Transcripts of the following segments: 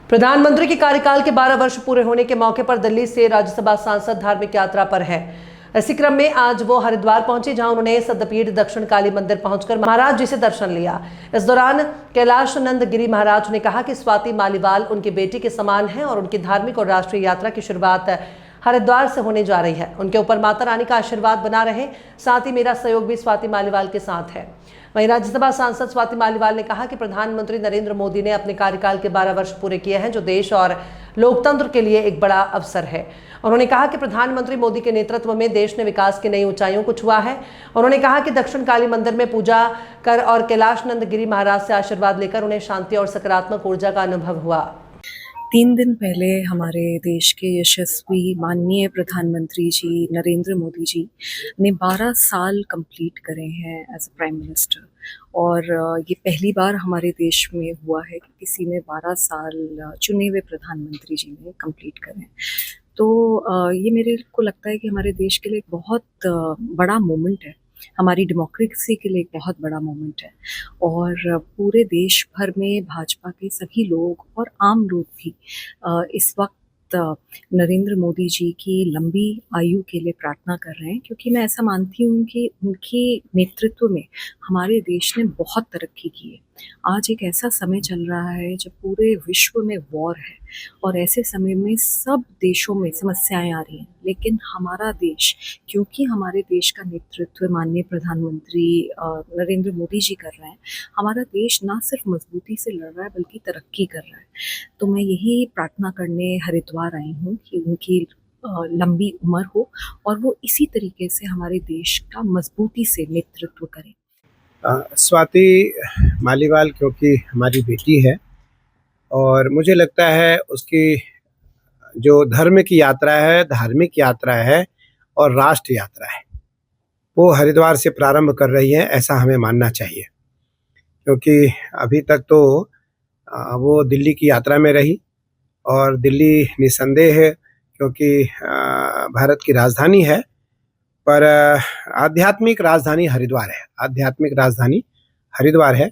प्रधानमंत्री के कार्यकाल के 12 वर्ष पूरे होने के मौके पर दिल्ली से राज्यसभा सांसद धार्मिक यात्रा पर है। इसी क्रम में आज वो हरिद्वार पहुंचे, जहां उन्होंने सिद्धपीठ दक्षिण काली मंदिर पहुंचकर महाराज जी से दर्शन लिया। इस दौरान कैलाश नंद गिरी महाराज ने कहा कि स्वाति मालीवाल उनकी बेटी के समान है और उनकी धार्मिक और राष्ट्रीय यात्रा की शुरुआत हरिद्वार से होने जा रही है। उनके ऊपर माता रानी का आशीर्वाद बना रहे, साथ ही मेरा सहयोग भी स्वाति मालीवाल के साथ है। वहीं राज्यसभा सांसद स्वाति मालीवाल ने कहा कि प्रधानमंत्री नरेंद्र मोदी ने अपने कार्यकाल के 12 वर्ष पूरे किए हैं, जो देश और लोकतंत्र के लिए एक बड़ा अवसर है। उन्होंने कहा कि प्रधानमंत्री मोदी के नेतृत्व में देश ने विकास की नई ऊंचाइयों को छुआ है। उन्होंने कहा कि दक्षिण काली मंदिर में पूजा कर और कैलाश नंद गिरी महाराज से आशीर्वाद लेकर उन्हें शांति और सकारात्मक ऊर्जा का अनुभव हुआ। 3 दिन पहले हमारे देश के यशस्वी माननीय प्रधानमंत्री जी नरेंद्र मोदी जी ने 12 साल कंप्लीट करे हैं एज अ प्राइम मिनिस्टर, और ये पहली बार हमारे देश में हुआ है कि किसी ने 12 साल चुने हुए प्रधानमंत्री जी ने कंप्लीट करें। तो ये मेरे को लगता है कि हमारे देश के लिए एक बहुत बड़ा मोमेंट है, हमारी डेमोक्रेसी के लिए एक बहुत बड़ा मोमेंट है। और पूरे देश भर में भाजपा के सभी लोग और आम लोग भी इस वक्त नरेंद्र मोदी जी की लंबी आयु के लिए प्रार्थना कर रहे हैं, क्योंकि मैं ऐसा मानती हूँ कि उनके नेतृत्व में हमारे देश ने बहुत तरक्की की है। आज एक ऐसा समय चल रहा है जब पूरे विश्व में वॉर है, और ऐसे समय में सब देशों में समस्याएं आ रही हैं, लेकिन हमारा देश, क्योंकि हमारे देश का नेतृत्व माननीय प्रधानमंत्री नरेंद्र मोदी जी कर रहे हैं, हमारा देश ना सिर्फ मजबूती से लड़ रहा है बल्कि तरक्की कर रहा है। तो मैं यही प्रार्थना करने हरिद्वार आई हूँ कि उनकी लंबी उम्र हो और वो इसी तरीके से हमारे देश का मजबूती से नेतृत्व करें। स्वाति मालीवाल क्योंकि हमारी बेटी है, और मुझे लगता है उसकी जो धर्म की यात्रा है, धार्मिक यात्रा है और राष्ट्र यात्रा है, वो हरिद्वार से प्रारंभ कर रही है, ऐसा हमें मानना चाहिए। क्योंकि अभी तक तो वो दिल्ली की यात्रा में रही, और दिल्ली निस्संदेह है क्योंकि भारत की राजधानी है, पर आध्यात्मिक राजधानी हरिद्वार है। आध्यात्मिक राजधानी हरिद्वार है,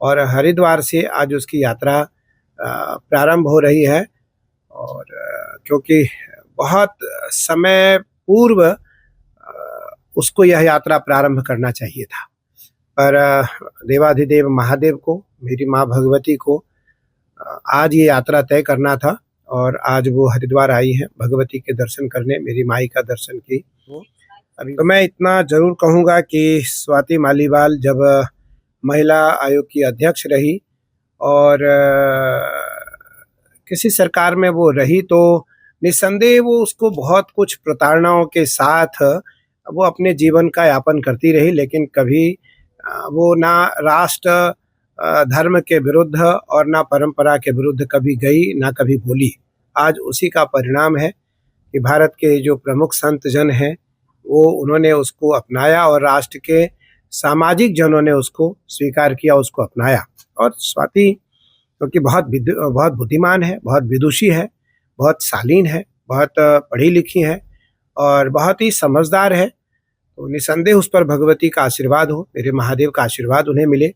और हरिद्वार से आज उसकी यात्रा प्रारंभ हो रही है। और क्योंकि बहुत समय पूर्व उसको यह यात्रा प्रारंभ करना चाहिए था, पर देवाधिदेव महादेव को, मेरी माँ भगवती को आज ये यात्रा तय करना था, और आज वो हरिद्वार आई है भगवती के दर्शन करने, मेरी माई का दर्शन की। अभी तो मैं इतना जरूर कहूँगा कि स्वाति मालीवाल जब महिला आयोग की अध्यक्ष रही और किसी सरकार में वो रही, तो निस्संदेह वो उसको बहुत कुछ प्रताड़नाओं के साथ वो अपने जीवन का यापन करती रही, लेकिन कभी वो ना राष्ट्र धर्म के विरुद्ध और ना परंपरा के विरुद्ध कभी गई, ना कभी बोली। आज उसी का परिणाम है कि भारत के जो प्रमुख संत जन हैं वो उन्होंने उसको अपनाया, और राष्ट्र के सामाजिक जनों ने उसको स्वीकार किया, उसको अपनाया। और स्वाति क्योंकि बहुत बुद्धिमान है, बहुत विदुषी है, बहुत शालीन है, बहुत पढ़ी लिखी है और बहुत ही समझदार है, तो निसंदेह उस पर भगवती का आशीर्वाद हो, मेरे महादेव का आशीर्वाद उन्हें मिले।